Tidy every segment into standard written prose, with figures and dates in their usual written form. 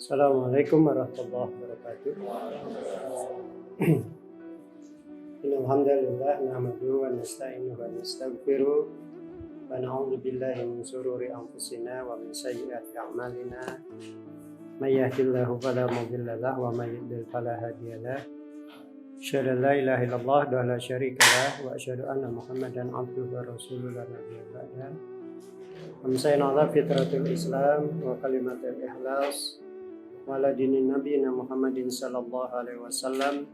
Assalamualaikum warahmatullahi wabarakatuh. Innal hamdalillah nahmaduhu wa nasta'inuhu wa nastaghfiruh wa na'udzu billahi min shururi anfusina wa min sayyiati a'malina. May yahdihillahu fala mudilla lahu wa may yudlil fala hadiya lahu. Asyhadu an la ilaha illallah wa la syarika lahu wa asyhadu anna Muhammadan abduhu wa rasuluhu la nabiyya ba'dahu. Amsayna ala fitratul Islam wa kalimatul ikhlas wa ala dinin nabiyina Muhammadin sallallahu alaihi wasallam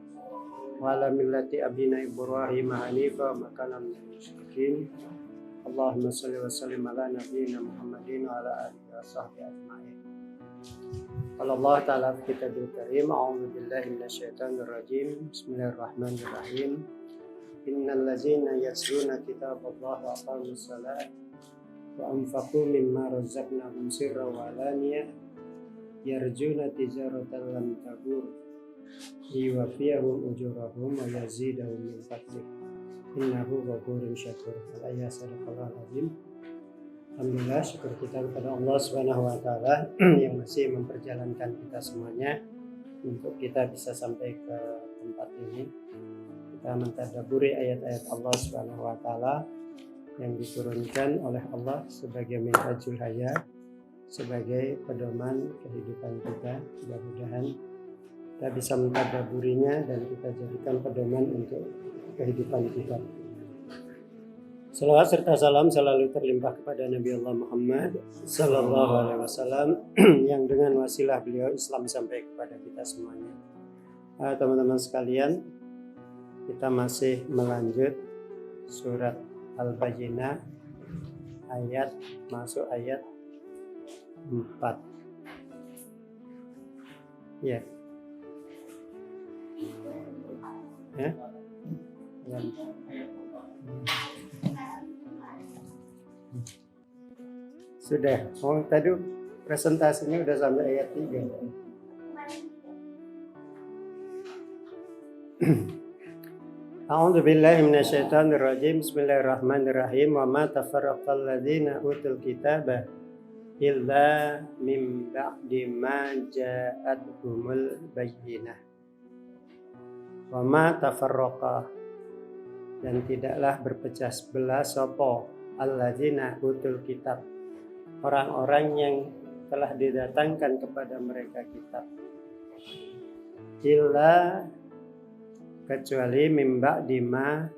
wa ala millati abina Ibrahim hanifa wa makana minal musyrikin. Allahumma shalli wa sallim ala nabiyyina Muhammadin wa ala alihi wa sahbihi ajma'in. Qala Allah ta'ala fi kitabil karim, a'udzu billahi minasyaitonir rajim. Bismillahirrahmanirrahim. Innal ladzina yatluna kitaballahi wa aqamus shalah wa anfaqu mimma razaqnahum sirran wa alaniyah yarjuna tijaratan lam tabur liwafiyahum ujurahum wa yazidahum min fadlih innahu ghafurun syakur. Al-ayat sadaqallahul azim. Alhamdulillah, syukur kita kepada Allah Subhanahu wa taala yang masih memperjalankan kita semuanya untuk kita bisa sampai ke tempat ini. Kita mentadabburi ayat-ayat Allah Subhanahu wa taala yang diturunkan oleh Allah sebagai minhajul hayat, sebagai pedoman kehidupan kita. Mudah-mudahan kita bisa mentadabburinya dan kita jadikan pedoman untuk kehidupan kita. Salawat serta salam selalu terlimpah kepada Nabi Allah Muhammad sallallahu alaihi wasallam yang dengan wasilah beliau Islam sampai kepada kita semuanya. Teman-teman sekalian, kita masih melanjut surat Al-Bayyinah, masuk ayat 4. Ya. Ya. Sudah. Tadi presentasinya udah sampai ayat 3. A'udzu billahi minasyaitonir rajim. Bismillahirrahmanirrahim. Wa ma tafarraqal ladzina utul kitaba illa min ba'di ma ja'atuhumul bayyinah. Wa ma tafarraqa, dan tidaklah berpecah belah sapa alladzina utul kitab, orang-orang yang telah didatangkan kepada mereka kitab, illa, kecuali mimba dima,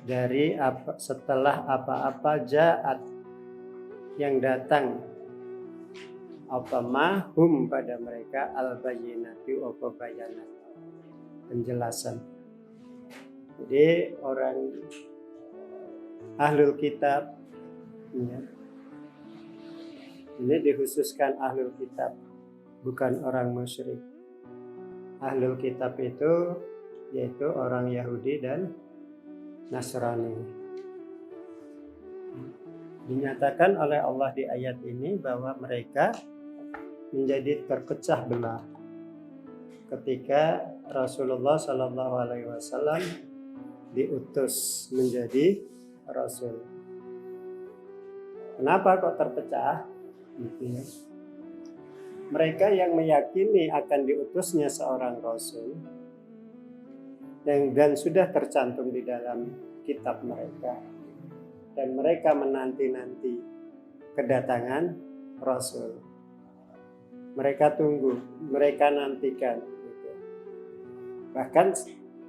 dari setelah apa-apa ja'at, yang datang, apa mahum pada mereka al-bayyinati wa bayanat, penjelasan. Jadi orang ahlul kitab, ya, ini dikhususkan ahlul kitab, bukan orang musyrik. Ahlul kitab itu yaitu orang Yahudi dan Nasrani. Dinyatakan oleh Allah di ayat ini bahwa mereka menjadi terpecah belah ketika Rasulullah Shallallahu Alaihi Wasallam diutus menjadi Rasul. Kenapa kok terpecah? Mereka yang meyakini akan diutusnya seorang Rasul dan sudah tercantum di dalam kitab mereka, dan mereka menanti-nanti kedatangan Rasul. Mereka tunggu, mereka nantikan. Bahkan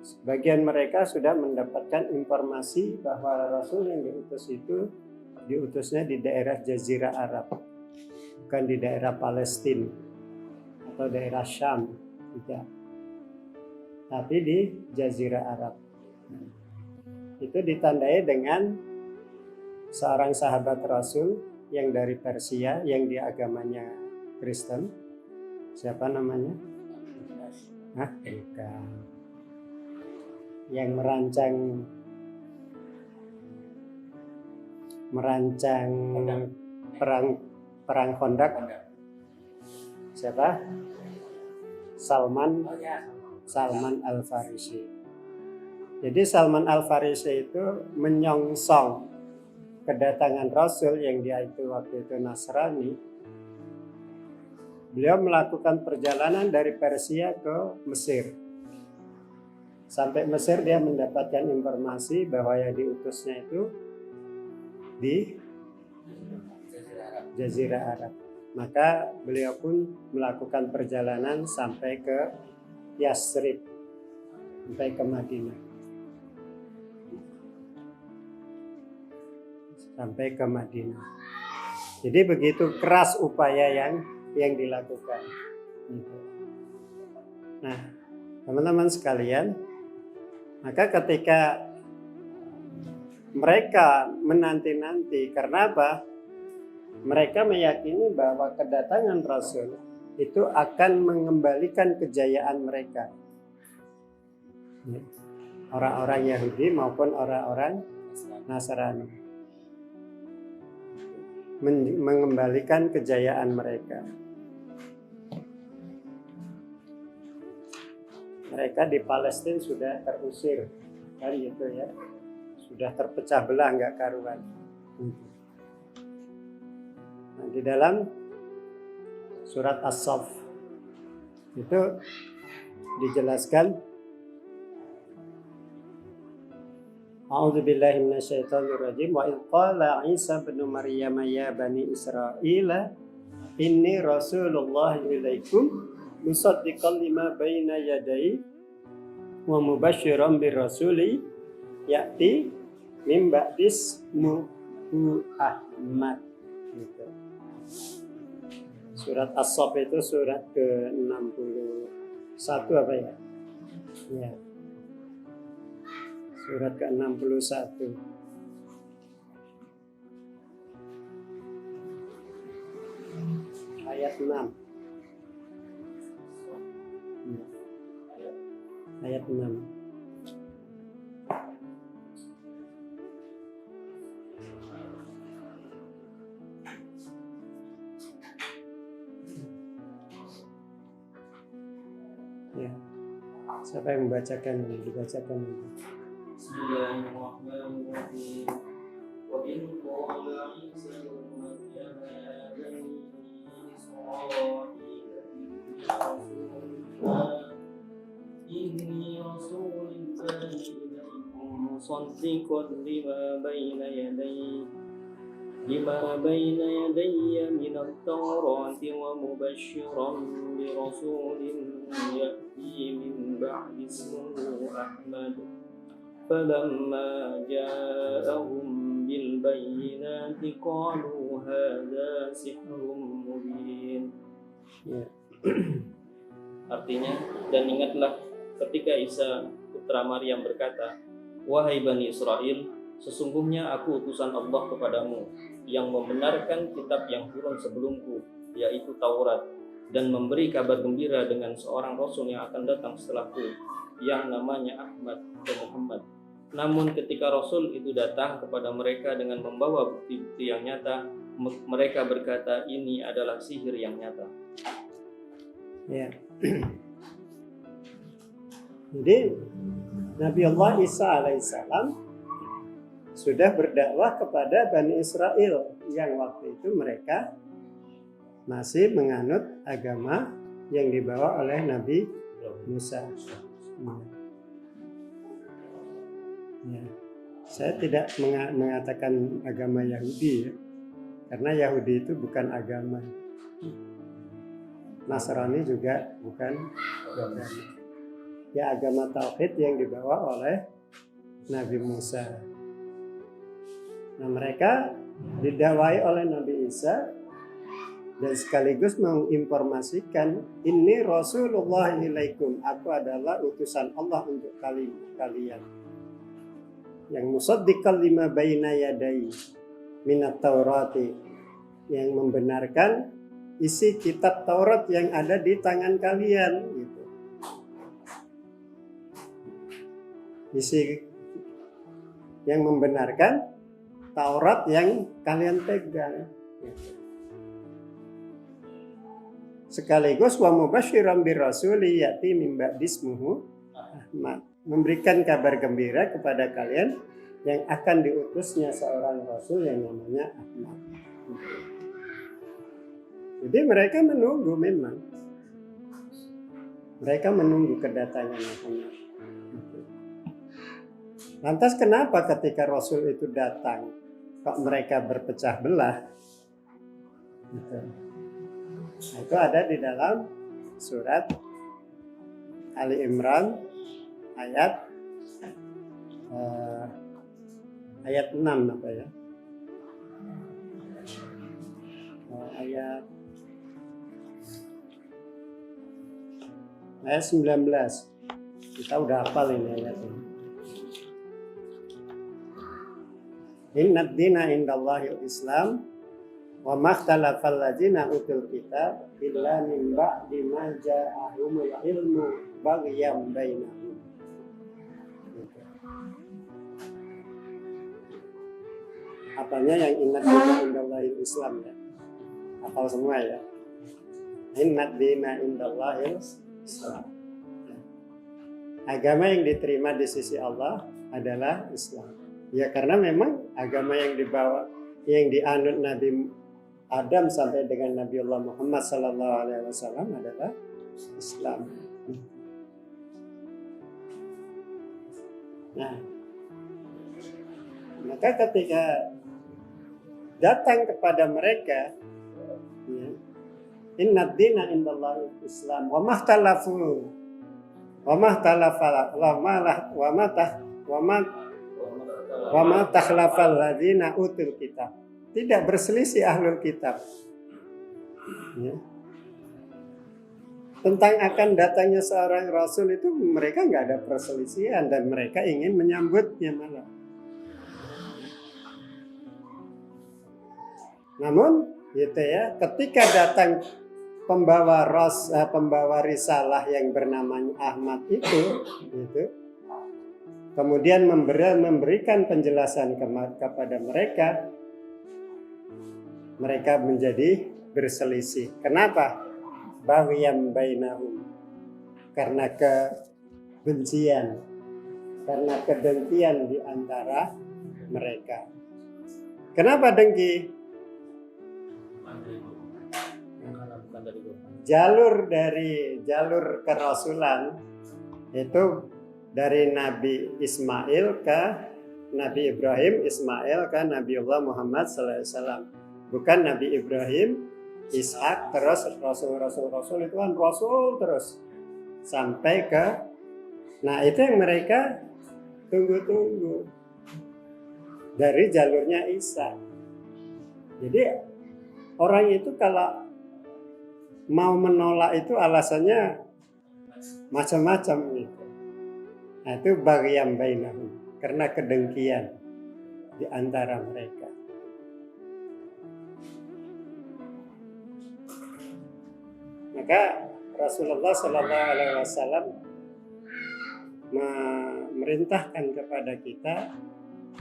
sebagian mereka sudah mendapatkan informasi bahwa Rasul yang diutus itu diutusnya di daerah Jazirah Arab, bukan di daerah Palestina atau daerah Syam, tidak, tapi di Jazirah Arab. Itu ditandai dengan seorang sahabat Rasul yang dari Persia, yang di agamanya Kristen. Siapa namanya? Bukan. Yang merancang perang Khandaq. Siapa? Salman Al-Farisi. Jadi Salman Al-Farisi itu menyongsong kedatangan Rasul yang dia itu waktu itu Nasrani beliau melakukan perjalanan dari Persia ke Mesir. Sampai Mesir dia mendapatkan informasi bahwa yang diutusnya itu di Jazirah Arab. Maka beliau pun melakukan perjalanan sampai ke Yasrib, sampai ke Madinah. Sampai ke Madinah. Jadi begitu keras upaya yang dilakukan. Nah, teman-teman sekalian, maka ketika mereka menanti-nanti, karena apa? Mereka meyakini bahwa kedatangan Rasul itu akan mengembalikan kejayaan mereka. Orang-orang Yahudi maupun orang-orang Nasrani. Mengembalikan kejayaan mereka. Mereka di Palestina sudah terusir, kan gitu ya. Sudah terpecah belah nggak karuan. Nah, di dalam surat As-Saff itu dijelaskan, A'udzubillahi minasyaitonirrajim, wa idh qala Isa bin Maryam ya bani Israila inni rasulullah ilaikum musaddiqan lima baina yadayhi wa mubasysyiran birrasuli ya'ti min ba'dismuhu Ahmad. Gitu. Surat As-Saff itu surat ke-61 apa ya? Ya. Surat ke-61. Ayat 6. Ayat 6. Ya. Siapa yang membacakan ini? Dibacakan ini. Bismillahirrahmanirrahim. Wa in qala Isa ibn Maryam ya bani Israil inni rasulullah ilaikum musaddiqan lima bayna yadayya min at-taurati wa mubasysyiran bi rasulin ya'ti min ba'di ismihi Ahmad. فلما جاءهم بالبينات قالوا هذا سحر مبين. Artinya, dan ingatlah ketika Isa putra Maryam berkata, wahai Bani Israel, sesungguhnya aku utusan Allah kepadamu yang membenarkan kitab yang turun sebelumku, yaitu Taurat, dan memberi kabar gembira dengan seorang Rasul yang akan datang setelahku, yang namanya Ahmad atau Muhammad. Namun ketika Rasul itu datang kepada mereka dengan membawa bukti-bukti yang nyata, mereka berkata ini adalah sihir yang nyata. Ya. Jadi Nabi Allah Isa alaihissalam sudah berdakwah kepada Bani Israel yang waktu itu mereka masih menganut agama yang dibawa oleh Nabi Musa. Ya. Saya tidak mengatakan agama Yahudi ya, karena Yahudi itu bukan agama. Nasrani juga bukan agama. Ya, agama tauhid yang dibawa oleh Nabi Musa. Nah, mereka didakwai oleh Nabi Isa dan sekaligus menginformasikan ini Rasulullah ilaikum, aku adalah utusan Allah untuk kalian. Yang musaddiqan lima baina yadai minat Taurati, yang membenarkan isi kitab Taurat yang ada di tangan kalian gitu. Isi yang membenarkan Taurat yang kalian pegang gitu. Sekaligus wa mubasysyiran birrasuli ya'ti min ba'dismuhu Ahmad, memberikan kabar gembira kepada kalian yang akan diutusnya seorang Rasul yang namanya Ahmad. Jadi mereka menunggu memang. Mereka menunggu kedatangan Muhammad. Lantas kenapa ketika Rasul itu datang kok mereka berpecah belah? Gitu. Nah, itu ada di dalam surat Ali Imran ayat 6 apa ya? Ayat 19. Kita udah hafal ini ayat ini. Inna ad-dina indallahi Islam wa makhtalafal ladzina utul kitab illa min ba'di ma ja'ahumul ilmu baghyan bainahum. Apanya yang inna ad-dina indallahi Islam ya? Hafal semua ya. Inna ad-dina indallahi Islam. Agama yang diterima di sisi Allah adalah Islam. Ya karena memang agama yang dibawa, yang dianut Nabi Adam sampai dengan Nabi Allah Muhammad sallallahu alaihi wasallam adalah Islam. Nah, maka ketika datang kepada mereka, ya, inna ad-dina indallahi Islam wa mahtalafu wa ma takhlafal ladzina utul kitab. Tidak berselisih ahlul kitab. Ya. Tentang akan datangnya seorang rasul itu mereka nggak ada perselisihan dan mereka ingin menyambutnya malah. Namun, gitu ya, ketika datang pembawa risalah yang bernama Ahmad itu, gitu, kemudian memberikan penjelasan kepada mereka, mereka menjadi berselisih. Kenapa? Baghyan bainahum. Karena kebencian, karena kedengkian di antara mereka. Kenapa dengki? Jalur kerasulan itu dari Nabi Ismail ke Nabi Ibrahim, Ismail ke Nabiullah Muhammad SAW. Bukan Nabi Ibrahim, Ishak, terus Rasul itu kan Rasul terus sampai ke. Nah itu yang mereka tunggu-tunggu dari jalurnya Isa. Jadi orang itu kalau mau menolak itu alasannya macam-macam gitu. Nah itu baghyan bainahum, karena kedengkian di antara mereka. Maka Rasulullah Sallallahu Alaihi Wasallam memerintahkan kepada kita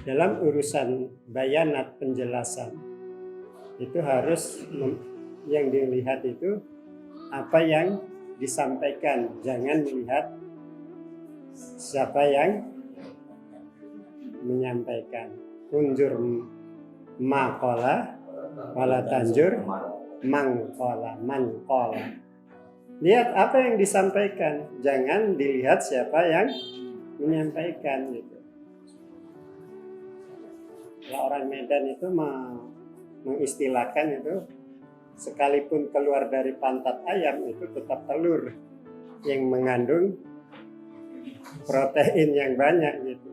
dalam urusan bayanat penjelasan itu harus yang dilihat itu apa yang disampaikan, jangan melihat siapa yang menyampaikan. Unjur maqala wala tanjur mangqala. Lihat apa yang disampaikan, jangan dilihat siapa yang menyampaikan gitu. Kalau orang Medan itu mengistilahkan itu, sekalipun keluar dari pantat ayam itu tetap telur yang mengandung protein yang banyak gitu.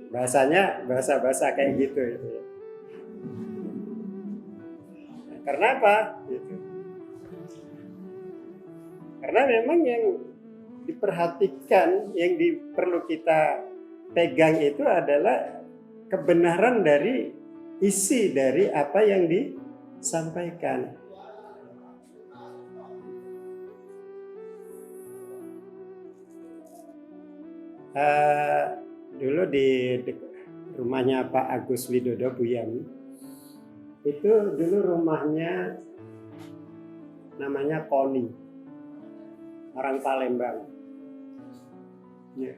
Bahasanya bahasa kayak gitu itu ya. Nah, karena apa? Gitu. Karena memang yang diperhatikan, yang perlu kita pegang itu adalah kebenaran dari isi dari apa yang disampaikan. Dulu di rumahnya Pak Agus Widodo Buyami, itu dulu rumahnya namanya Koni, orang Palembang. Ya.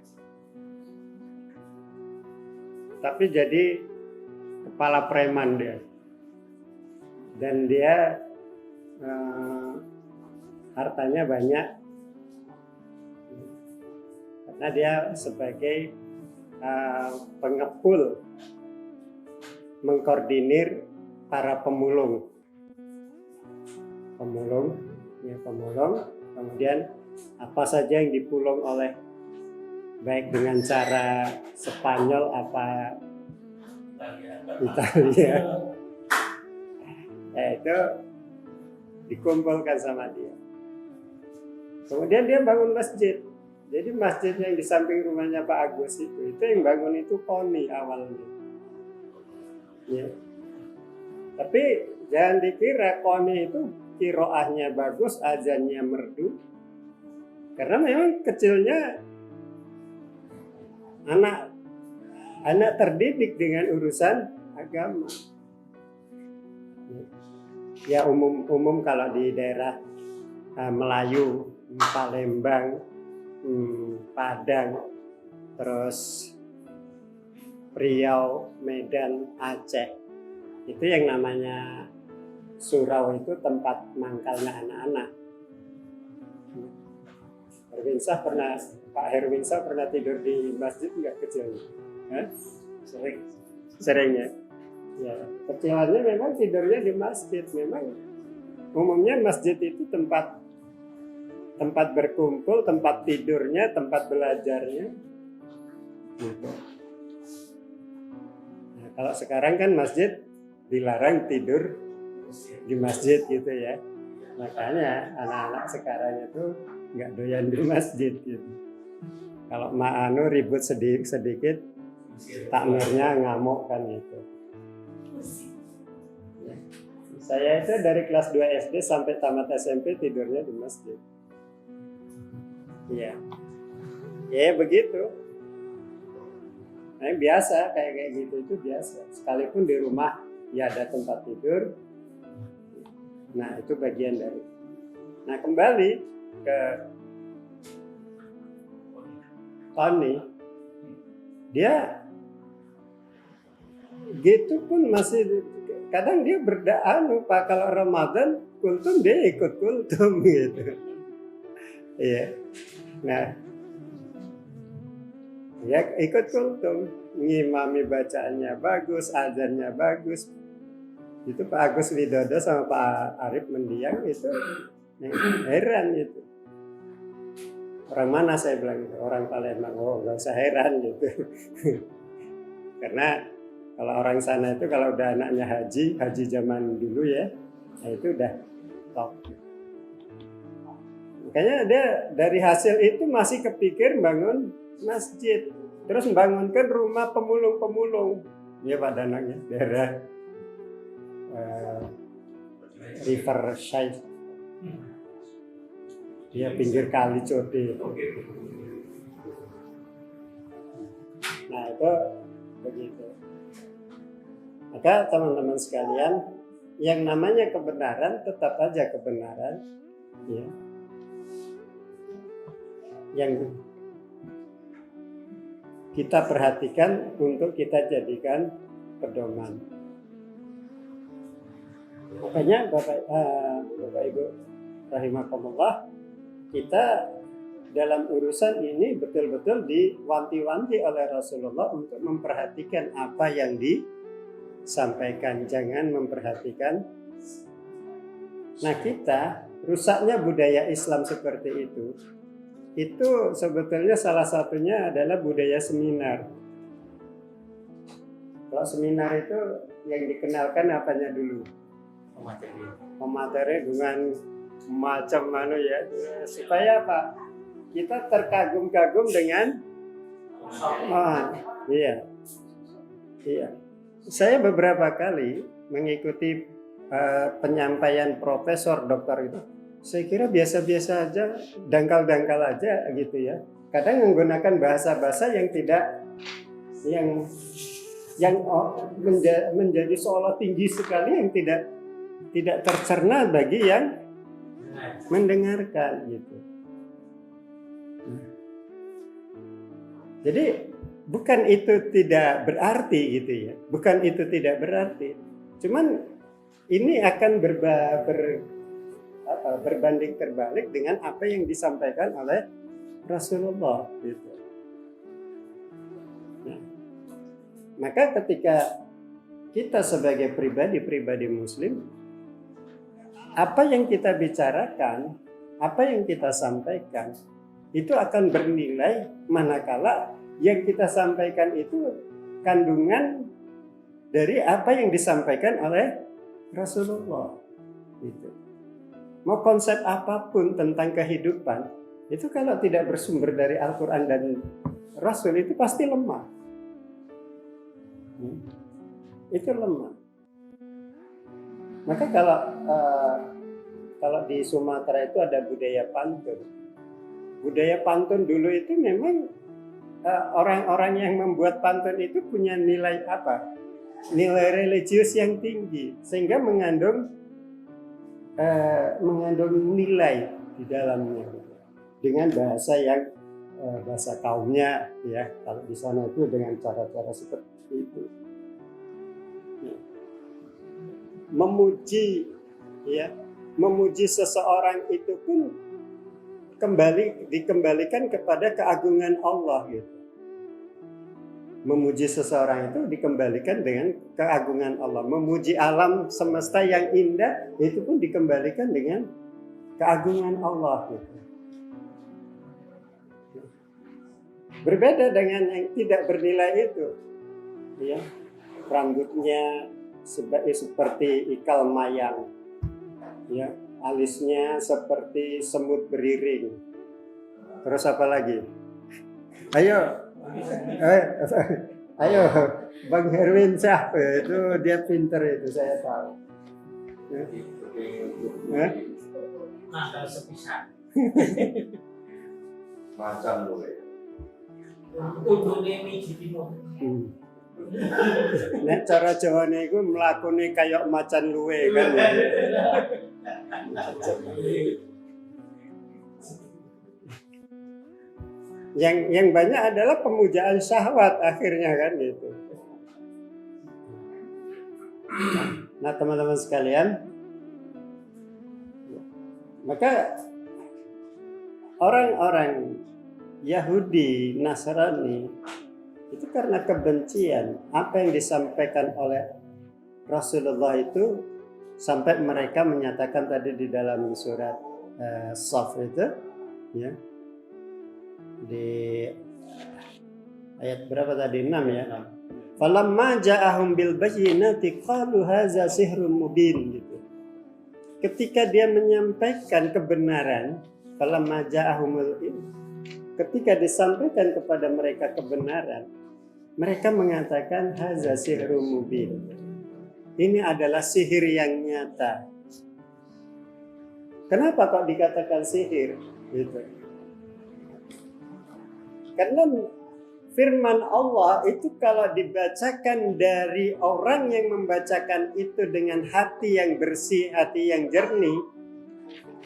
Tapi jadi kepala preman dia. dan dia hartanya banyak karena dia sebagai pengepul, mengkoordinir para pemulung, kemudian apa saja yang dipulung oleh baik dengan cara Spanyol apa Italia, itu dikumpulkan sama dia. Kemudian dia bangun masjid. Jadi masjid yang di samping rumahnya Pak Agus itu yang bangun itu KONI awalnya. Ya. Tapi jangan dikira KONI itu kiroahnya bagus, azannya merdu. Karena memang kecilnya anak terdidik dengan urusan agama. Ya umum kalau di daerah Melayu, Palembang, Padang, terus Riau, Medan, Aceh, itu yang namanya surau itu tempat mangkalnya anak-anak. Pak Herwinsyah pernah tidur di masjid nggak kecil? Sering ya. Ya, kecilannya memang tidurnya di masjid. Memang umumnya masjid itu tempat berkumpul, tempat tidurnya, tempat belajarnya. Gitu. Nah, kalau sekarang kan masjid dilarang tidur di masjid gitu ya. Makanya anak-anak sekarang itu nggak doyan di masjid gitu. Kalau ribut sedikit, takmirnya ngamuk kan gitu. Ya. Saya itu dari kelas 2 SD sampai tamat SMP tidurnya di masjid. Iya. Ya begitu. Nah, biasa kayak gitu itu biasa. Sekalipun di rumah ya ada tempat tidur. Nah, itu bagian dari. Nah, kembali ke Tony. Dia gitu pun masih kadang dia Pak, kalau Ramadan kultum dia ikut kultum gitu. Iya. Nah, ya ikut kultum, ngimami bacaannya bagus, azannya bagus. Itu Pak Agus Widodo sama Pak Arif Mendiang itu heran itu. Orang mana saya bilang itu? Orang Palembang. Oh, nggak usah heran gitu. Karena kalau orang sana itu kalau udah anaknya haji zaman dulu ya, nah itu udah top. Makanya dia dari hasil itu masih kepikir bangun masjid, terus membangunkan rumah pemulung. Ya Pak Danang ya, daerah Riverside. Dia pinggir kali Code. Nah itu begitu. Maka teman-teman sekalian, yang namanya kebenaran tetap aja kebenaran, ya. Yang kita perhatikan untuk kita jadikan pedoman. Makanya Bapak Ibu rahimakumullah, kita dalam urusan ini betul-betul diwanti-wanti oleh Rasulullah untuk memperhatikan apa yang disampaikan, jangan memperhatikan. Nah, kita rusaknya budaya Islam seperti itu sebetulnya salah satunya adalah budaya seminar. Kalau seminar itu yang dikenalkan apanya dulu? Pemateri dengan macam mana ya, supaya apa? Kita terkagum-kagum dengan iya. Saya beberapa kali mengikuti penyampaian profesor doktor itu. Saya kira biasa-biasa aja, dangkal-dangkal aja gitu ya. Kadang menggunakan bahasa-bahasa yang tidak yang menjadi seolah tinggi sekali, yang tidak tercerna bagi yang mendengarkan gitu. Jadi bukan itu tidak berarti gitu ya. Bukan itu tidak berarti. Cuman ini akan berbanding terbalik dengan apa yang disampaikan oleh Rasulullah gitu. Nah, maka ketika kita sebagai pribadi Muslim, apa yang kita bicarakan, apa yang kita sampaikan, itu akan bernilai manakala yang kita sampaikan itu kandungan dari apa yang disampaikan oleh Rasulullah. Gitu. Mau konsep apapun tentang kehidupan, itu kalau tidak bersumber dari Al-Quran dan Rasul itu pasti lemah. Itu lemah. Maka kalau di Sumatera itu ada budaya pantun. Budaya pantun dulu itu memang orang-orang yang membuat pantun itu punya nilai apa? Nilai religius yang tinggi, sehingga mengandung nilai di dalamnya dengan bahasa yang bahasa kaumnya, ya. Kalau di sana itu dengan cara-cara seperti itu. Memuji seseorang itu pun dikembalikan kepada keagungan Allah gitu. Memuji seseorang itu dikembalikan dengan keagungan Allah. Memuji alam semesta yang indah itu pun dikembalikan dengan keagungan Allah gitu. Berbeda dengan yang tidak bernilai itu, ya. Rambutnya seperti ikal mayang, ya. Alisnya seperti semut beriring. Terus apa lagi? Ayo, Bang Herwin Syah, itu dia pinter itu, saya tahu. Nakal sepisan. Macan luwe. Udune miji timur. Nek cara Jawane iku mlakune kaya macan luwe kan. Yang banyak adalah pemujaan syahwat akhirnya kan gitu. Nah, teman-teman sekalian, maka orang-orang Yahudi, Nasrani itu karena kebencian apa yang disampaikan oleh Rasulullah itu, sampai mereka menyatakan tadi di dalam surat Shaf itu, ya, di ayat berapa tadi, 6 ya. Falamma ja'ahum bil bayyinati qalu hadza sihrun mubin gitu. Ketika dia menyampaikan kebenaran, falamma ja'ahumul, ketika disampaikan kepada mereka kebenaran, mereka mengatakan hadza sihrun mubin. Ini adalah sihir yang nyata. Kenapa kok dikatakan sihir? Gitu. Karena firman Allah itu kalau dibacakan dari orang yang membacakan itu dengan hati yang bersih, hati yang jernih,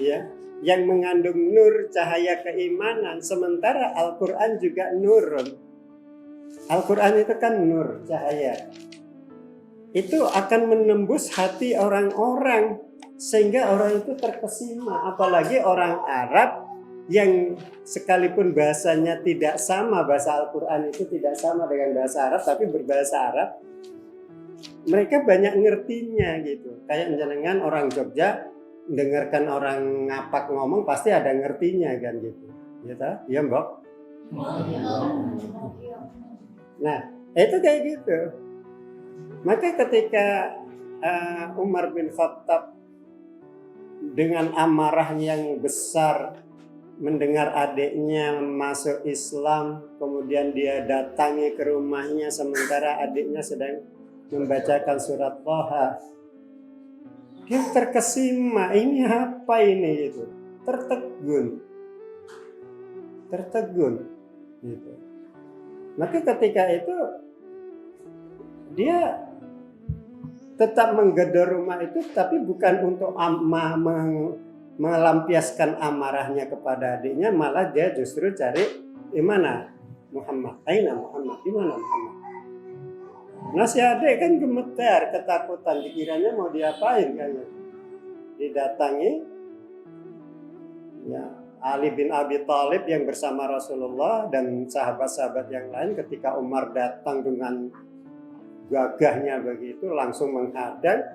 ya, yang mengandung nur, cahaya keimanan, sementara Al-Quran juga nur. Al-Quran itu kan nur, cahaya. Itu akan menembus hati orang-orang sehingga orang itu terkesima, apalagi orang Arab yang sekalipun bahasanya tidak sama, bahasa Al-Quran itu tidak sama dengan bahasa Arab, tapi berbahasa Arab, mereka banyak ngertinya gitu. Kayak jenengan orang Jogja dengarkan orang ngapak ngomong pasti ada ngertinya kan gitu, gitu ya Mbok. Nah itu kayak gitu. Maka ketika Umar bin Khattab dengan amarah yang besar mendengar adiknya masuk Islam, kemudian dia datangi ke rumahnya sementara adiknya sedang membacakan surat Thaha, dia terkesima, ini apa ini gitu, tertegun gitu. Maka ketika itu dia tetap menggedor rumah itu, tapi bukan untuk melampiaskan amarahnya kepada adiknya, malah dia justru cari di mana Muhammad, aina Muhammad, di mana Muhammad. Nah si adik kan gemetar, ketakutan, dikiranya mau diapain kan? Didatangi ya, Ali bin Abi Thalib yang bersama Rasulullah dan sahabat-sahabat yang lain. Ketika Umar datang dengan gagahnya begitu, langsung menghadang,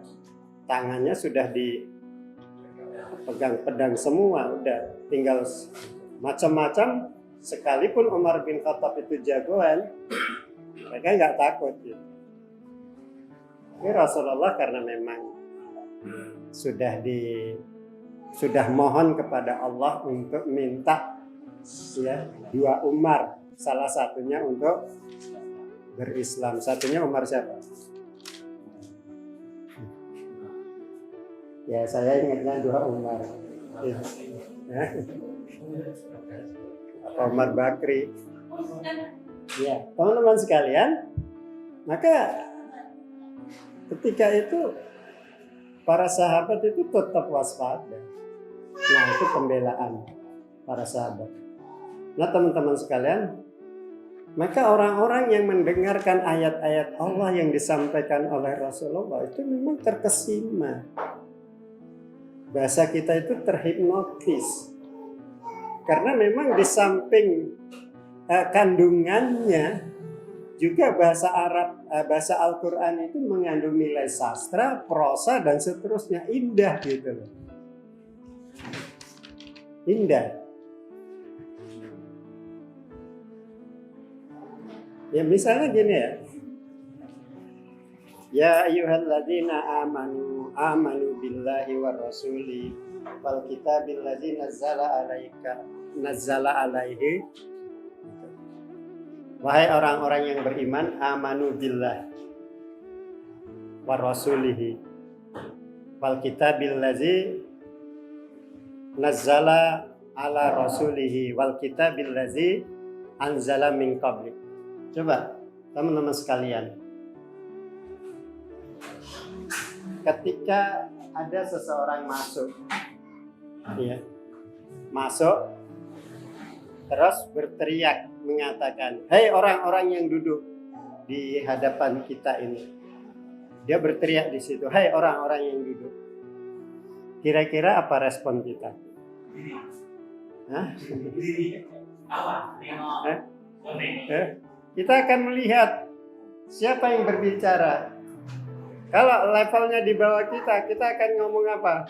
tangannya sudah dipegang pedang semua, udah tinggal macam-macam. Sekalipun Umar bin Khattab itu jagoan, mereka nggak takut gitu. Ini Rasulullah karena memang sudah mohon kepada Allah untuk minta ya 2 Umar, salah satunya untuk berislam. Satunya Umar siapa? Ya saya ingatnya 2 Umar. Ya. Atau Umar Bakri. Ya, teman-teman sekalian, maka ketika itu para sahabat itu tetap waspada. Nah, itu pembelaan para sahabat. Nah, teman-teman sekalian, maka orang-orang yang mendengarkan ayat-ayat Allah yang disampaikan oleh Rasulullah itu memang terkesima. Bahasa kita itu terhipnotis. Karena memang di samping kandungannya juga bahasa Arab, bahasa Al-Quran itu mengandung nilai sastra, prosa, dan seterusnya. Indah gitu loh. Indah. Ya misalnya gini ya. Ya ayyuhalladzina amanu billahi war rasuli wal kitabil ladzi nazzala alaihi. Wahai orang-orang yang beriman, amanu billah wa rasulihi wal kitabil ladzi nazzala ala rasulihi wal kitabil ladzi anzala min qabli. Coba teman-teman sekalian, ketika ada seseorang masuk terus berteriak mengatakan, "Hei orang-orang yang duduk di hadapan kita ini." Dia berteriak di situ, "Hei orang-orang yang duduk." Kira-kira apa respon kita? Hah? Kita akan melihat siapa yang berbicara. Kalau levelnya di bawah kita akan ngomong apa?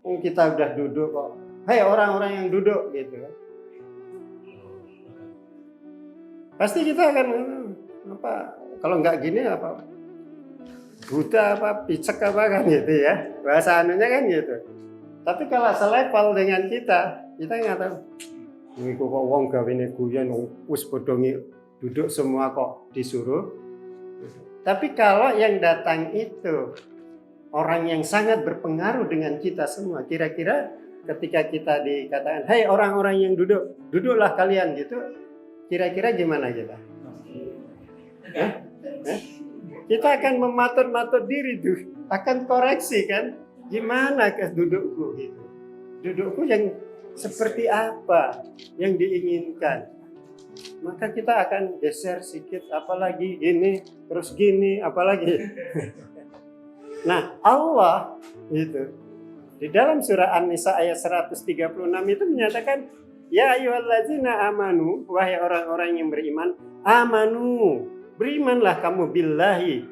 Kita udah duduk kok. Hei orang-orang yang duduk gitu. Pasti kita akan apa? Kalau nggak gini apa? Buta apa? Picek apa kan gitu ya? Bahasa anunya kan gitu. Tapi kalau selevel dengan kita nggak tahu. Ini kok wong gawene guyon wis bodongi duduk semua kok disuruh. Tapi kalau yang datang itu orang yang sangat berpengaruh dengan kita semua, kira-kira ketika kita dikatakan, "Hei orang-orang yang duduk, duduklah kalian," gitu, kira-kira gimana kita? Kita akan mematut-matut diri tuh, akan koreksi kan, gimana ke dudukku gitu. Dudukku yang seperti apa yang diinginkan. Maka kita akan geser sedikit, apalagi ini, terus gini, apalagi. Nah, Allah itu di dalam surah An-Nisa ayat 136 itu menyatakan, "Ya ayyuhalladzina amanu," wahai orang-orang yang beriman, amanu, berimanlah kamu billahi.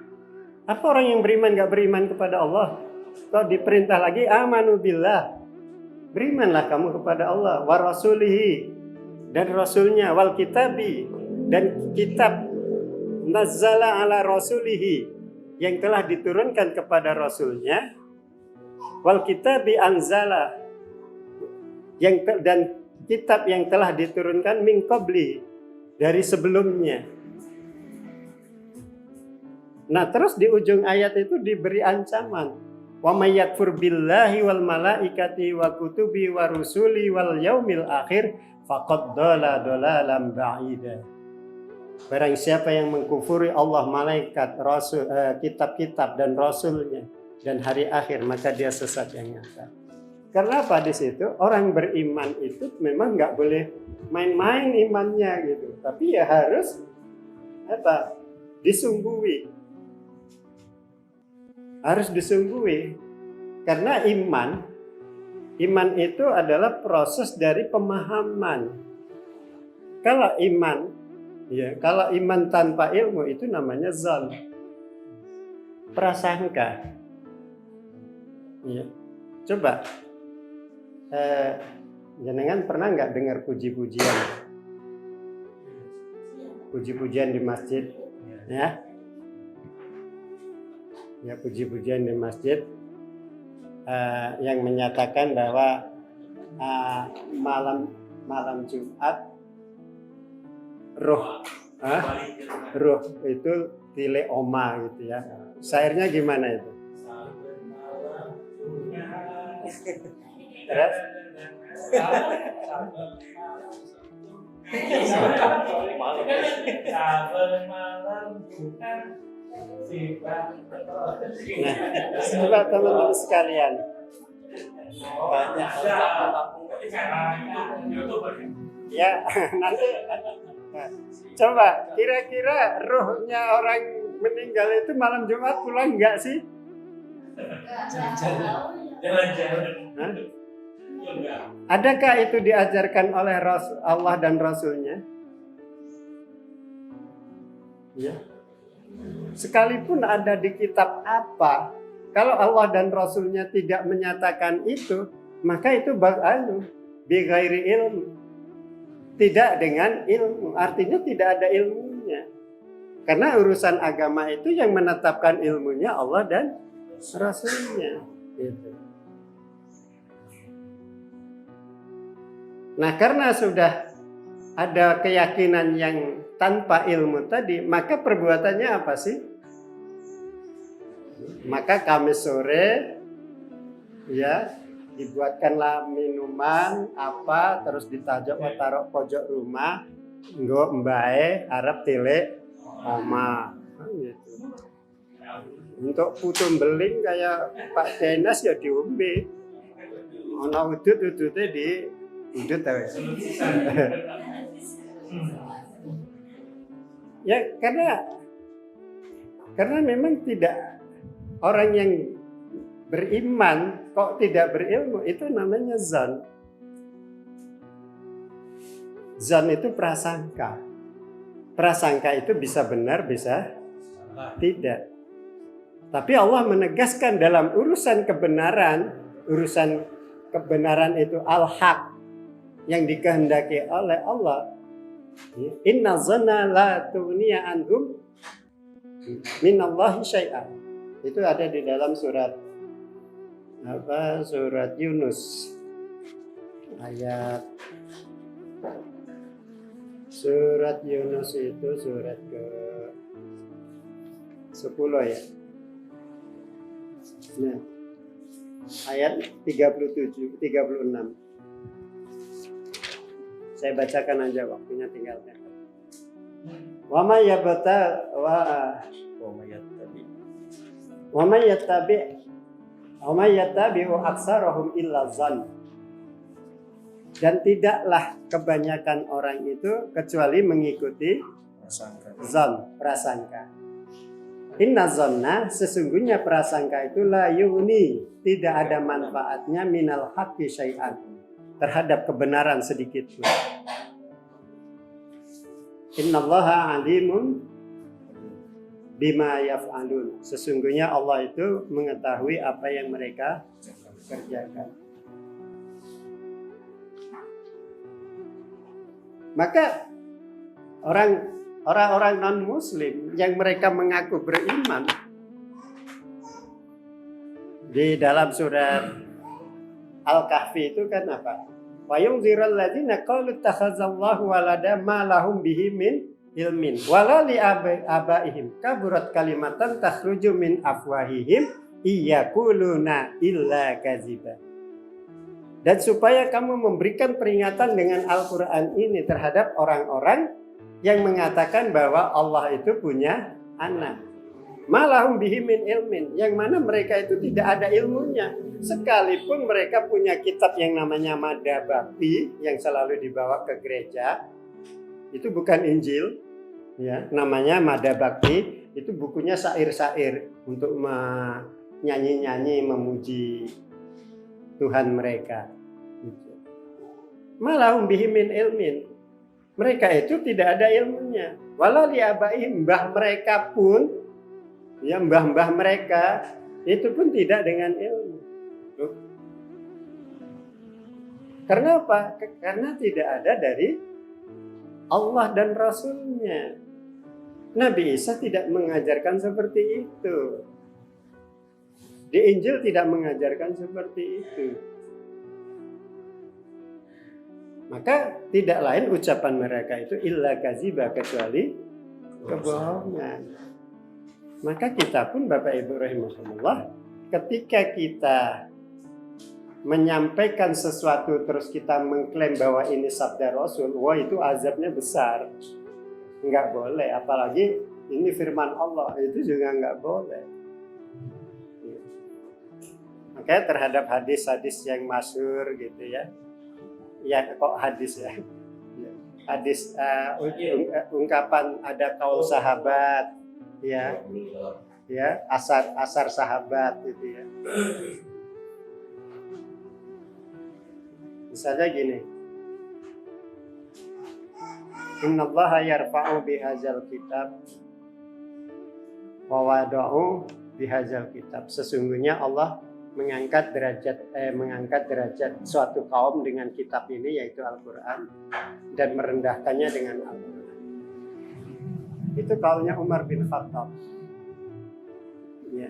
Apa orang yang beriman gak beriman kepada Allah? Kok diperintah lagi amanu billah. Berimanlah kamu kepada Allah, wa rasulihi, dan rasulnya, wal kitabi, dan kitab nazzala ala rasulihi, yang telah diturunkan kepada rasulnya, wal kitabi anzala, dan kitab yang telah diturunkan min qabli, dari sebelumnya. Nah terus di ujung ayat itu diberi ancaman, wa may yakfur billahi wal malaikati wa kutubi wa rusuli wal yaumil akhir faqad dhalla dhalalan ba'ida. Barang siapa yang mengkufuri Allah, malaikat, rasul, kitab-kitab dan rasulnya dan hari akhir, maka dia sesat yang nyata. Karena apa di situ? Orang beriman itu memang nggak boleh main-main imannya gitu, tapi ya harus apa? Disunggui. Harus disunggui. Karena iman itu adalah proses dari pemahaman. Kalau iman tanpa ilmu itu namanya zon, prasangka. Ya. Coba, jenengan pernah nggak dengar puji-pujian? Puji-pujian di masjid, ya? Ya, puji-pujian di masjid yang menyatakan bahwa malam Jumat roh itu tile oma gitu ya. Syairnya gimana itu? Terus? Nah, coba teman-teman sekalian. Ya, nanti coba kira-kira rohnya orang meninggal itu malam Jumat pulang enggak sih? Jalan-jalan. Adakah itu diajarkan oleh Allah dan Rasulnya? Ya. Sekalipun ada di kitab apa, kalau Allah dan Rasulnya tidak menyatakan itu, maka itu bighairi ilmu. Tidak dengan ilmu, artinya tidak ada ilmunya. Karena urusan agama itu yang menetapkan ilmunya Allah dan Rasulnya. Gitu. Nah, karena sudah ada keyakinan yang tanpa ilmu tadi, maka perbuatannya apa sih? Maka Kamis sore ya dibuatkanlah minuman apa, terus ditajok taruh pojok rumah, nggo mbae arep tilik oma gitu. Untuk putu beling kayak Pak Denas ya diombe. Ana udut-udute di udut ta. Ya karena memang tidak, orang yang beriman kok tidak berilmu, itu namanya zan. Zan itu prasangka. Prasangka itu bisa benar, bisa tidak. Tapi Allah menegaskan dalam urusan kebenaran itu al-haq yang dikehendaki oleh Allah. Inna zanna la tughniya anhum minallahi syai'an. Itu ada di dalam surat Yunus ayat surat Yunus itu surat ke 10 ya. Nah, ayat 37 36. Saya bacakan aja, waktunya tinggal dekat. Wa may yattabi'u aktsarahum illa zan. Dan tidaklah kebanyakan orang itu kecuali mengikuti zan, prasangka. Inna zanna, sesungguhnya prasangka itu la yughni, tidak ada manfaatnya minal haqqi syai'an, terhadap kebenaran sedikit pun. Innallaha alimun bima yaf'alun. Sesungguhnya Allah itu mengetahui apa yang mereka kerjakan. Maka orang-orang non-muslim yang mereka mengaku beriman, di dalam surat Al-Kahfi itu kan apa? Wa yunzirul ladzina qalu ittakhazallahu walada ma lahum bihi min ilmin wala li abaihim kaburat kalimatan takhruju min afwahihim iyaquluna illa kadziba. Dan supaya kamu memberikan peringatan dengan Al-Qur'an ini terhadap orang-orang yang mengatakan bahwa Allah itu punya anak. Malahum bihi min ilmin, yang mana mereka itu tidak ada ilmunya. Sekalipun mereka punya kitab yang namanya Madabakti yang selalu dibawa ke gereja, itu bukan Injil, Ya, namanya Mada Bakti, itu bukunya syair-syair untuk nyanyi-nyanyi memuji Tuhan mereka. Gitu. Malah bihi min ilmin. Mereka itu tidak ada ilmunya. Walau liabaihim, mbah mereka pun, ya mbah-mbah mereka itu pun tidak dengan ilmu. Tuh. Karena apa? Karena tidak ada dari Allah dan Rasulnya. Nabi Isa tidak mengajarkan seperti itu. Di Injil tidak mengajarkan seperti itu. Maka tidak lain ucapan mereka itu illa kaziba, kecuali kebohongan. Maka kita pun Bapak Ibu rahimahumullah, ketika kita menyampaikan sesuatu terus kita mengklaim bahwa ini sabda Rasul, wah itu azabnya besar. Nggak boleh, apalagi ini firman Allah, itu juga nggak boleh. Makanya terhadap hadis-hadis yang masyhur gitu ya, ya kok hadis ya, hadis ungkapan ada kaul sahabat, ya asar sahabat gitu ya. Misalnya gini, innallaha yarfa'u bihadzal kitab wa wada'u bihadzal kitab. Sesungguhnya Allah mengangkat derajat suatu kaum dengan kitab ini, yaitu Al-Quran, dan merendahkannya dengan Al-Quran. Itu kaulnya Umar bin Khattab, ya.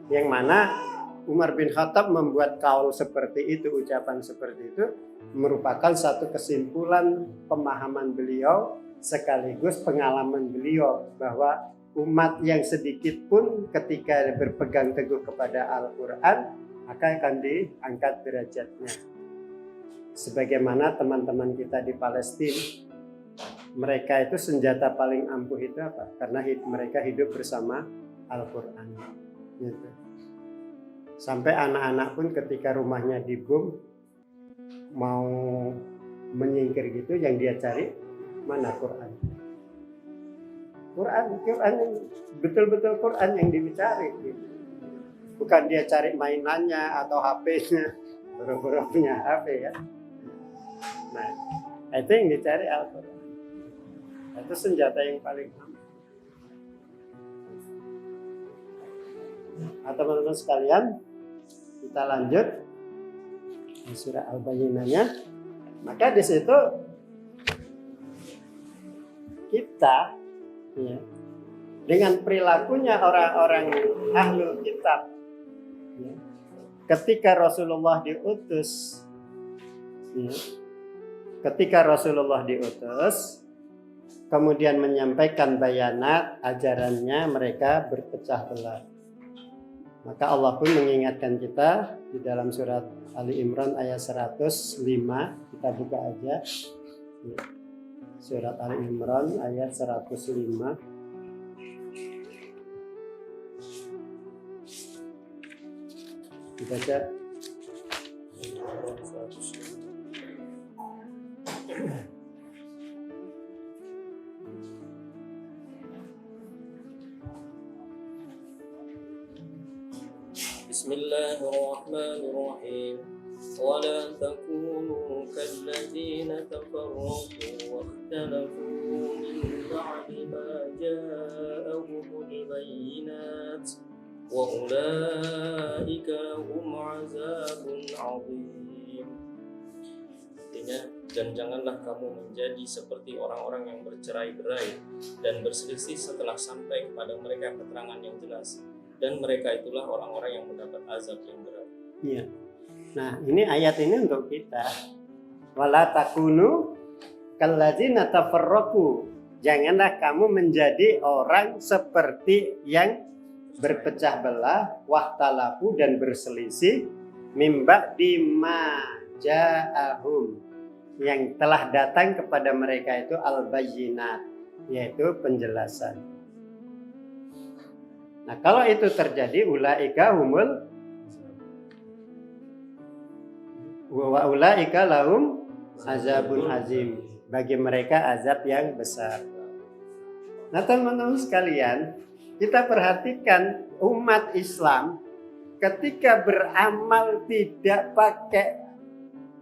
Yang mana Umar bin Khattab membuat kaul seperti itu, ucapan seperti itu, merupakan satu kesimpulan pemahaman beliau sekaligus pengalaman beliau bahwa umat yang sedikit pun ketika berpegang teguh kepada Al-Quran akan diangkat derajatnya. Sebagaimana teman-teman kita di Palestina, mereka itu senjata paling ampuh itu apa? Karena mereka hidup bersama Al-Quran. Gitu. Sampai anak-anak pun ketika rumahnya dibom, mau menyingkir gitu, yang dia cari mana Quran. Quran betul-betul Quran yang dicari. Gitu. Bukan dia cari mainannya atau HP-nya, boro-boro punya HP ya. Nah, itu yang dicari Al-Quran. Itu senjata yang paling aman. Nah, teman-teman sekalian, kita lanjut di surah Al-Bayyinah. Maka di situ kita, ya, dengan perilakunya orang-orang ahlul kitab, ya, ketika Rasulullah diutus, ya, kemudian menyampaikan bayanat ajarannya, mereka berpecah belah. Maka Allah pun mengingatkan kita di dalam surat Ali Imran ayat 105. Kita buka aja. Surat Ali Imran ayat 105. Kita baca. Bismillahirrahmanirrahim. ولا تكونوا كالذين تفرقوا واختلفوا من بعد ما جاءهم البينات وأولئك لهم عذاب عظيم. Artinya, dan janganlah kamu menjadi seperti orang-orang yang bercerai-berai dan berselisih setelah sampai kepada mereka keterangan yang jelas, dan mereka itulah orang-orang yang mendapat azab yang berat. Iya. Nah, ini ayat ini untuk kita. Wala takunu kalladzina tafarraqu. Janganlah kamu menjadi orang seperti yang berpecah belah, wahtalafu, dan berselisih, mimba dima ja'ahum, yang telah datang kepada mereka itu al-bayyinat, yaitu penjelasan. Nah, kalau itu terjadi, ulaika humul wa ulaika lahum azabun azim, bagi mereka azab yang besar. Nah teman-teman sekalian, kita perhatikan umat Islam ketika beramal tidak pakai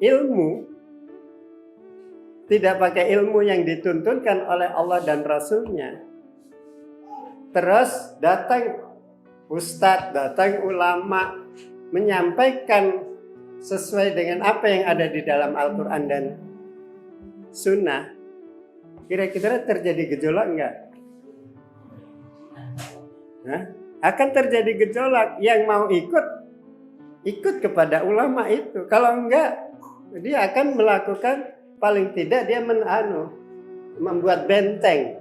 ilmu, tidak pakai ilmu yang dituntunkan oleh Allah dan Rasulnya. Terus datang ustadz, datang ulama menyampaikan sesuai dengan apa yang ada di dalam Al-Quran dan Sunnah. Kira-kira terjadi gejolak enggak? Akan terjadi gejolak. Yang mau ikut kepada ulama itu. Kalau enggak, dia akan melakukan, paling tidak dia membuat benteng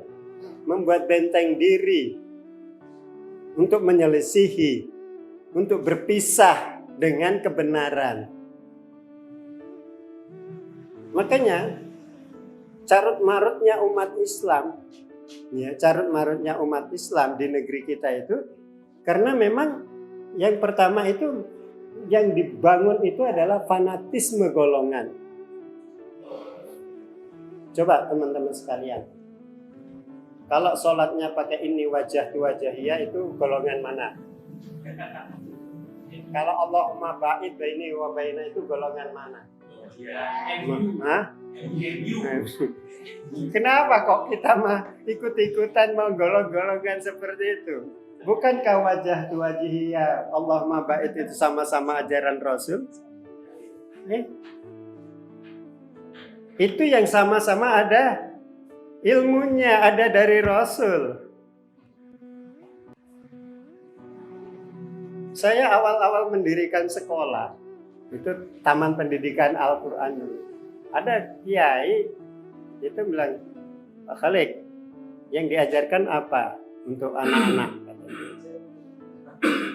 diri untuk menyelisihi, untuk berpisah dengan kebenaran. Makanya carut marutnya umat Islam di negeri kita itu karena memang yang pertama itu yang dibangun itu adalah fanatisme golongan. Coba teman-teman sekalian, kalau sholatnya pakai ini wajah tu wajahiyah itu golongan mana? Kalau Allahumma ba'id baini wa baina itu golongan mana? Kenapa kok kita ikut-ikutan mau golong-golongan seperti itu? Bukankah wajah tu wajahiyah Allahumma ba'id itu sama-sama ajaran Rasul? Itu yang sama-sama ada ilmunya, ada dari Rasul. Saya awal-awal mendirikan sekolah, itu Taman Pendidikan Al-Quran dulu. Ada kiai, itu bilang, Pak Khalid, yang diajarkan apa untuk anak-anak?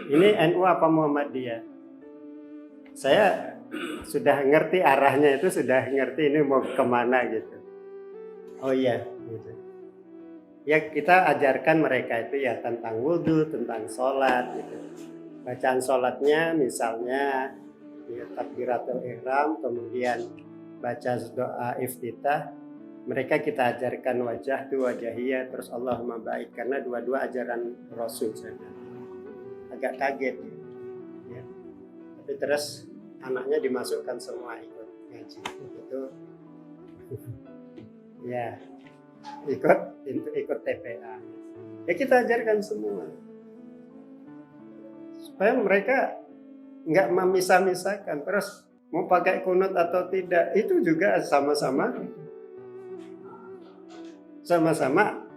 Ini NU apa Muhammadiyah? Saya sudah ngerti arahnya, itu sudah ngerti ini mau kemana gitu. Oh iya, gitu. Ya kita ajarkan mereka itu ya tentang wudhu, tentang sholat gitu. Bacaan sholatnya misalnya ya, takbiratul ihram, kemudian baca doa iftitah. Mereka kita ajarkan wajah tu wajahiyah, terus Allahumma ba'id, karena dua-dua ajaran Rasul. Agak kaget ya. Tapi terus anaknya dimasukkan semua ikut ngaji itu ya, ikut TPA ya, kita ajarkan semua supaya mereka nggak memisah-misahkan. Terus mau pakai kunut atau tidak itu juga sama-sama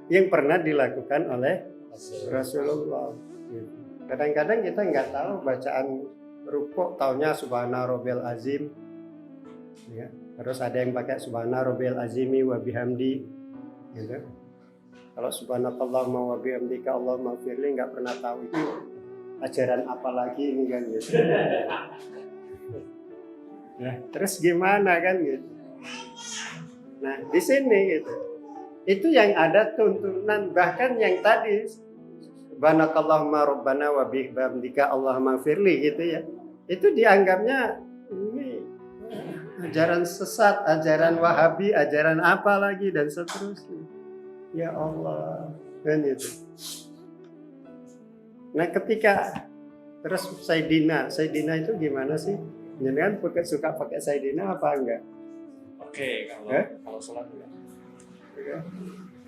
yang pernah dilakukan oleh Rasulullah. Kadang-kadang kita nggak tahu bacaan rukuk, taunya subhana rabbil azim ya. Terus ada yang pakai subhana rabbil azimi wa bihamdi gitu. Kalau subhanakallahumma wa bihamdika Allahumma firli nggak pernah tahu itu ajaran apa lagi ini kan gitu. Nah, terus gimana kan gitu. Nah, di sini gitu. Itu yang ada tuntunan, bahkan yang tadi subhanakallahumma rabbana wa bihamdika Allahumma firli gitu ya. Itu dianggapnya ini ajaran sesat, ajaran Wahabi, ajaran apa lagi dan seterusnya. Ya Allah, kan itu. Nah, ketika terus Sayyidina itu gimana sih? Jangan suka pakai Sayyidina apa enggak? Oke, kalau sholat enggak.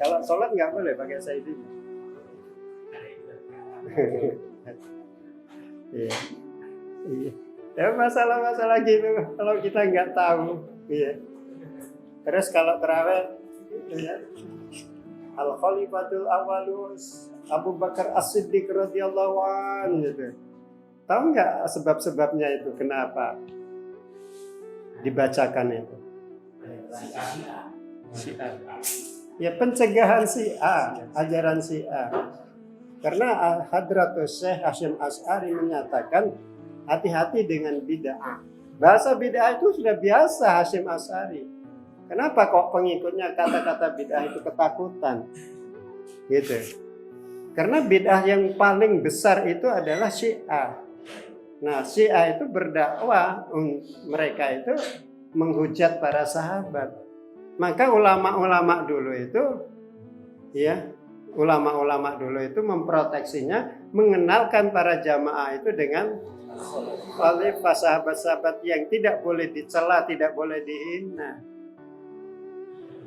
Kalau sholat nggak boleh pakai Sayyidina. Iya. Ya masalah-masalah gitu kalau kita nggak tahu. Iya. Terus kalau terawih, ya, Al Khalifatul Awalus Abu Bakar As-Siddiq radhiyallahu anhu gitu. Tahu nggak sebab-sebabnya itu kenapa dibacakan itu? Syiah. Ya pencegahan Syiah, ajaran Syiah. Karena Hadratus Syekh Hasyim Asy'ari menyatakan hati-hati dengan bid'ah. Bahasa bid'ah itu sudah biasa Hasyim Asy'ari. Kenapa kok pengikutnya kata-kata bid'ah itu ketakutan? Gitu. Karena bid'ah yang paling besar itu adalah Syiah. Nah, Syiah itu berdakwah, mereka itu menghujat para sahabat. Maka ulama-ulama dulu itu ya ulama-ulama dulu itu memproteksinya, mengenalkan para jamaah itu dengan khalifah, sahabat-sahabat yang tidak boleh dicela, tidak boleh dihina.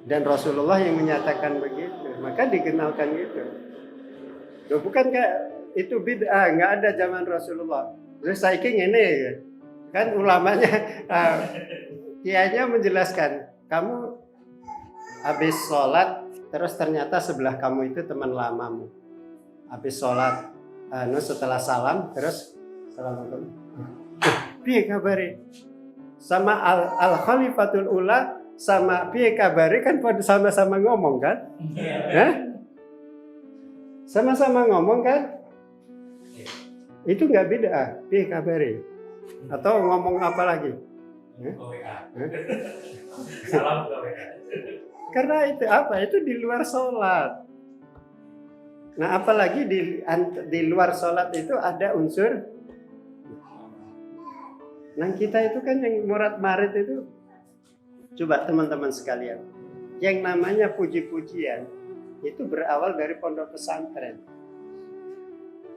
Dan Rasulullah yang menyatakan begitu, maka dikenalkan gitu. Loh, bukankah itu bid'ah, nggak ada zaman Rasulullah. Terus saiking ini kan ulamanya, kiainya menjelaskan, kamu habis sholat, terus ternyata sebelah kamu itu teman lamamu. Habis sholat, setelah salam, terus assalamualaikum. Piye kabari? Sama al khalifatul ula sama piye kabari kan sama-sama ngomong kan? Hah? Sama-sama ngomong kan? Itu nggak beda. Piye kabari? Atau ngomong apa lagi? Salam ke WA. Karena itu apa? Itu di luar sholat. Nah, apalagi di luar sholat itu ada unsur. Nah, kita itu kan yang murad marid itu, coba teman-teman sekalian, yang namanya puji-pujian itu berawal dari pondok pesantren.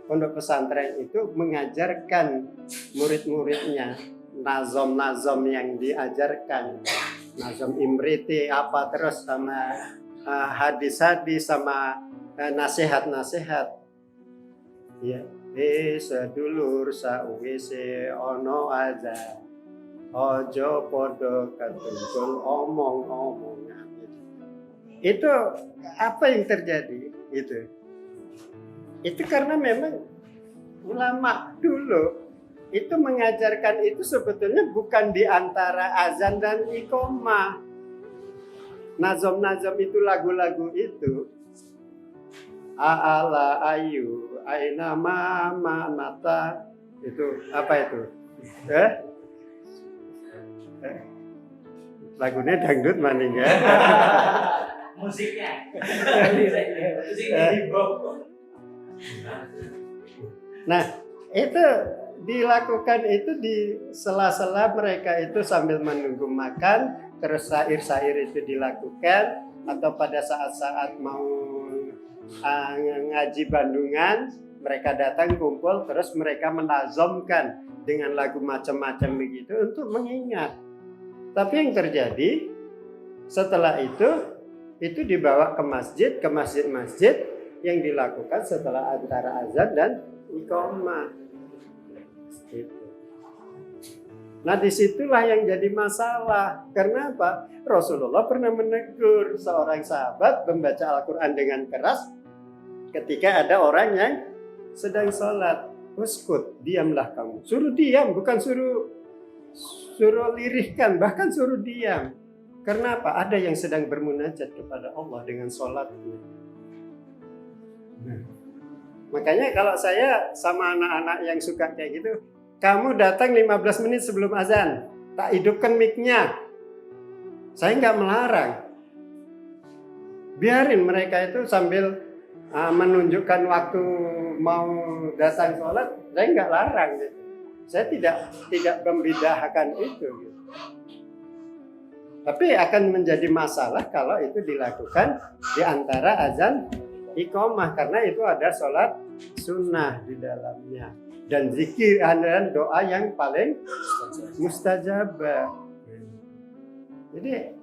Pondok pesantren itu mengajarkan murid-muridnya nazom-nazom yang diajarkan, nazom imriti apa terus sama hadis-hadis sama nasihat-nasihat. Ya, sedulur sauwise ono aja. Ojo podo ketungkul omong-omongan. Itu apa yang terjadi? Itu karena memang ulama dulu itu mengajarkan itu sebetulnya bukan di antara azan dan iqomah. Nazom-nazom itu lagu-lagu itu. A'ala ayu aina mama mata itu apa itu? Lagunya dangdut maning ya. Musiknya. Nah, itu dilakukan itu di sela-sela mereka itu sambil menunggu makan, terus syair-syair itu dilakukan, atau pada saat-saat mau ngaji bandungan, mereka datang kumpul, terus mereka menazomkan dengan lagu macam-macam begitu untuk mengingat. Tapi yang terjadi setelah itu dibawa ke masjid-masjid yang dilakukan setelah antara azan dan iqamah. Nah, disitulah yang jadi masalah. Karena apa? Rasulullah pernah menegur seorang sahabat membaca Al-Quran dengan keras ketika ada orang yang sedang sholat. Uskut, diamlah kamu. Suruh diam, bukan suruh lirihkan, bahkan suruh diam. Karena apa? Ada yang sedang bermunajat kepada Allah dengan sholatnya. Makanya kalau saya sama anak-anak yang suka kayak gitu, kamu datang 15 menit sebelum azan, tak hidupkan mic-nya. Saya nggak melarang. Biarin mereka itu sambil menunjukkan waktu mau datang sholat, saya nggak larang. Gitu. Saya tidak membedakan itu. Gitu. Tapi akan menjadi masalah kalau itu dilakukan di antara azan iqamah, karena itu ada sholat sunnah di dalamnya. Dan zikir dan doa yang paling mustajabah. Jadi,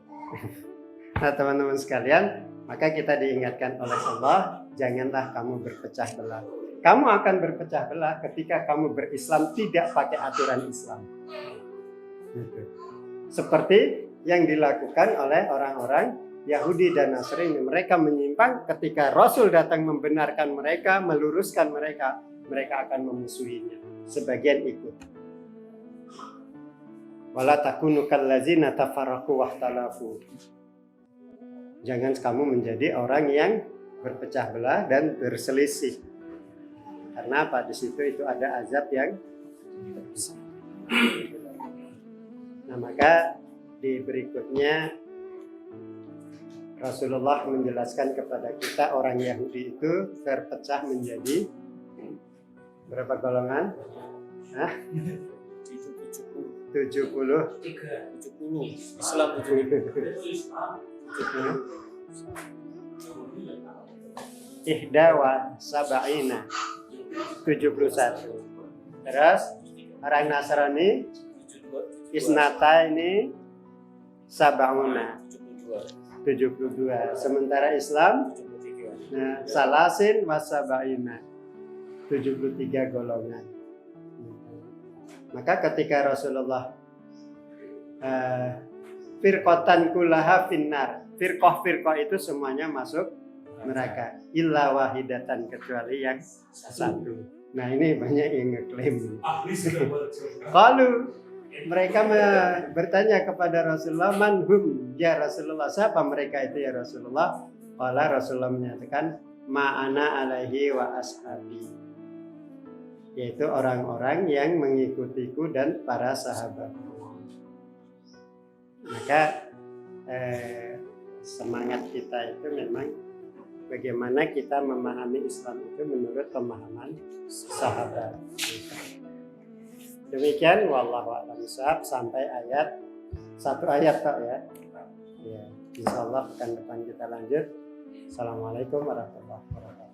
nah teman-teman sekalian, maka kita diingatkan oleh Allah, janganlah kamu berpecah belah. Kamu akan berpecah belah ketika kamu berislam tidak pakai aturan Islam. Gitu. Seperti yang dilakukan oleh orang-orang Yahudi dan Nasrani. Mereka menyimpang ketika Rasul datang membenarkan mereka, meluruskan mereka akan memusuhinya. Sebagian ikut. Wala takunu kallazina tafarraqu wahtalafu. Jangan kamu menjadi orang yang berpecah belah dan berselisih. Karena apa? Di situ itu ada azab yang terbesar. Nah, maka di berikutnya Rasulullah menjelaskan kepada kita orang Yahudi itu terpecah menjadi berapa golongan? 70. Islam 70. ihda wa sab'ina 71. Terus orang Nasrani isnata ini sab'una 72. Sementara Islam salasin wa sab'ina 73 golongan. Maka ketika Rasulullah firqatan kullaha finnar, firqah itu semuanya masuk neraka illa wahidatan, kecuali yang satu. Nah ini banyak yang ngeklaim. Kalau mereka bertanya kepada Rasulullah, manhum ya Rasulullah, siapa mereka itu ya Rasulullah? Qala Rasulullah menyatakan ma'ana alaihi wa ashabi, yaitu orang-orang yang mengikutiku dan para sahabat. Maka semangat kita itu memang bagaimana kita memahami Islam itu menurut pemahaman sahabat. Demikian wallahu a'lam bishawab sampai ayat satu ayat tok ya. Ya, insyaallah pekan depan kita lanjut. Assalamualaikum warahmatullahi wabarakatuh.